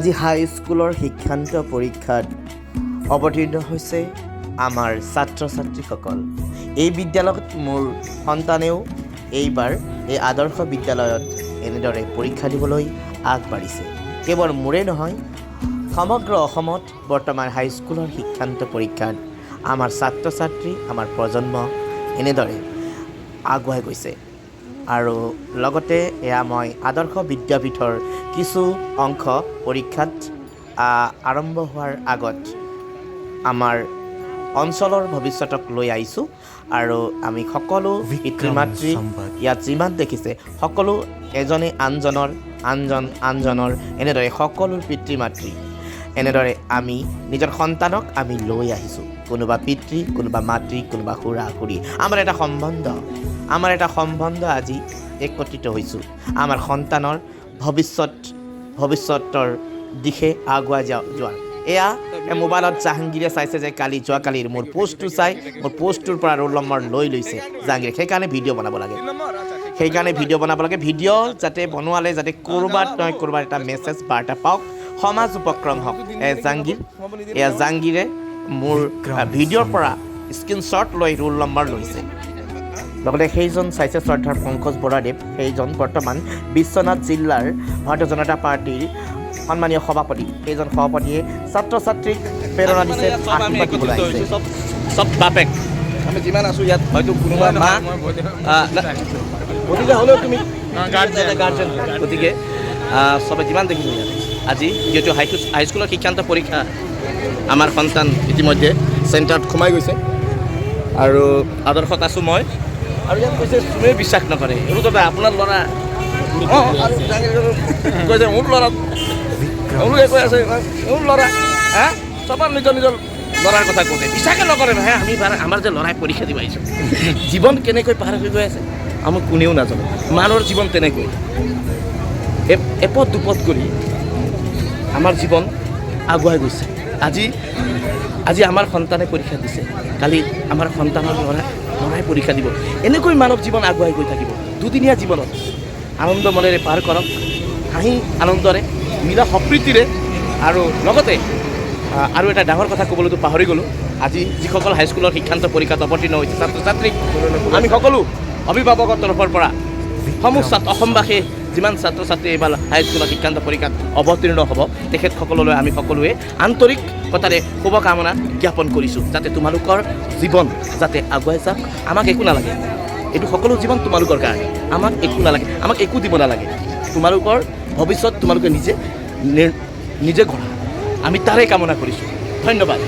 আজি হাইস্কুলৰ শিক্ষান্ত পৰীক্ষাত অৱতীৰ্ণ হৈছে আমাৰ ছাত্ৰ ছাত্ৰীসকল। এই বিদ্যালয়ত মোৰ সন্তানেও এইবাৰ এই আদৰ্শ বিদ্যালয়ত এনেদৰে পৰীক্ষা দিবলৈ আগবাঢ়িছে। কেৱল মোৰে নহয়, সমগ্ৰ অসমত বৰ্তমান হাইস্কুলৰ শিক্ষান্ত পৰীক্ষাত আমাৰ ছাত্ৰ ছাত্ৰী, আমাৰ প্ৰজন্ম এনেদৰে আগুৱাই গৈছে। আৰু লগতে এয়া মই আদৰ্শ বিদ্যাপীঠৰ কিছু অংশ পৰীক্ষাত আৰম্ভ হোৱাৰ আগত আমাৰ অঞ্চলৰ ভৱিষ্যতক লৈ আহিছোঁ। আৰু আমি সকলো পিতৃ মাতৃ ইয়াত যিমান দেখিছে সকলো এজনে আনজনৰ এনেদৰে সকলো পিতৃ মাতৃ এনেদৰে আমি নিজৰ সন্তানক আমি লৈ আহিছোঁ। কোনোবা পিতৃ, কোনোবা মাতৃ, কোনোবা খুৰা খুৰী, আমাৰ এটা সম্বন্ধ আজি একত্ৰিত হৈছোঁ আমাৰ সন্তানৰ ভৱিষ্যতৰ দিশে আগুৱাই যোৱাৰ। এয়া মোবাইলত জাহাংগীৰে চাইছে যে যোৱাকালিৰ মোৰ পষ্টটো চাই মোৰ পষ্টটোৰ পৰা ৰোল নম্বৰ লৈ লৈছে জাহাংগীৰে। সেইকাৰণে ভিডিঅ' বনাব লাগে, ভিডিঅ' যাতে বনোৱালে যাতে ক'ৰবাত নহয় ক'ৰবাত এটা মেছেজ বাৰ্তা পাওক, সমাজ উপক্ৰম হওক। জাহাংগীৰে মোৰ ভিডিঅ'ৰ পৰা স্ক্ৰীনশ্বট লৈ ৰোল নম্বৰ লৈছে। লগতে সেইজন চাইছে শ্ৰদ্ধাৰ পংকজ বৰাদেৱ, সেইজন বৰ্তমান বিশ্বনাথ জিলাৰ ভাৰতীয় জনতা পাৰ্টীৰ সন্মানীয় সভাপতি। সেইজন সভাপতিয়ে ছাত্ৰ ছাত্ৰীক প্ৰেৰণা দিছে, আশীৰ্বাদ দিবলৈ আহিছে। চব বাপেক আমি যিমান আছোঁ ইয়াত, হয়তো কোনোবা মা গতিকে হ'লেও তুমি গাৰ্জেন, গতিকে চবে যিমান দেখিছোঁ ইয়াত আজি যিহেতু হাইস্কুলৰ শিক্ষান্ত পৰীক্ষা আমাৰ সন্তান ইতিমধ্যে চেণ্টাৰত সোমাই গৈছে আৰু আদৰ্শত আছোঁ মই। আৰু ইয়াত কৈছে চুমে বিশ্বাস নকৰে, এইটো কথা আপোনাৰ ল'ৰা কৈছে মোৰ ল'ৰা, এওঁলোকে কৈ আছে মোৰ ল'ৰা চবৰ নিজৰ ল'ৰাৰ কথা কৈছে, বিশ্বাসে নকৰে নহয়। আমাৰ যে ল'ৰাই পৰীক্ষা দিব আহিছোঁ, জীৱন কেনেকৈ পাৰ হৈ গৈ আছে আমি কোনেও নাজানো। মানুহৰ জীৱন তেনেকৈ এপদ দুপদ কৰি আমাৰ জীৱন আগুৱাই গৈছে। আজি আমাৰ সন্তানে পৰীক্ষা দিছে, কালি আমাৰ সন্তানৰ ল'ৰাই পৰীক্ষা দিব। এনেকৈ মানৱ জীৱন আগুৱাই গৈ থাকিব। দুদিনীয়া জীৱনত আনন্দ মনেৰে পাৰ কৰক, হাঁহি আনন্দৰে, মিলা সম্প্ৰীতিৰে। আৰু লগতে আৰু এটা ডাঙৰ কথা ক'বলৈতো পাহৰি গ'লোঁ, আজি যিসকল হাইস্কুলৰ শিক্ষান্ত পৰীক্ষাত অৱতীৰ্ণ হৈছে ছাত্ৰ ছাত্ৰীক আমি সকলো অভিভাৱকৰ তৰফৰ পৰা সমূহ অসমবাসী যিমান ছাত্ৰ ছাত্ৰী এইবাৰ হাইস্কুলৰ শিক্ষান্ত পৰীক্ষাত অৱতীৰ্ণ হ'ব তেখেতসকললৈ আমি সকলোৱে আন্তৰিকতাৰে শুভকামনা জ্ঞাপন কৰিছোঁ, যাতে তোমালোকৰ জীৱন যাতে আগুৱাই যাওক। আমাক একো নালাগে, এইটো সকলো জীৱন তোমালোকৰ কাৰণে, আমাক একো নালাগে, আমাক একো দিব নালাগে। তোমালোকৰ ভৱিষ্যত তোমালোকে নিজে গঢ়া, আমি তাৰে কামনা কৰিছোঁ। ধন্যবাদ।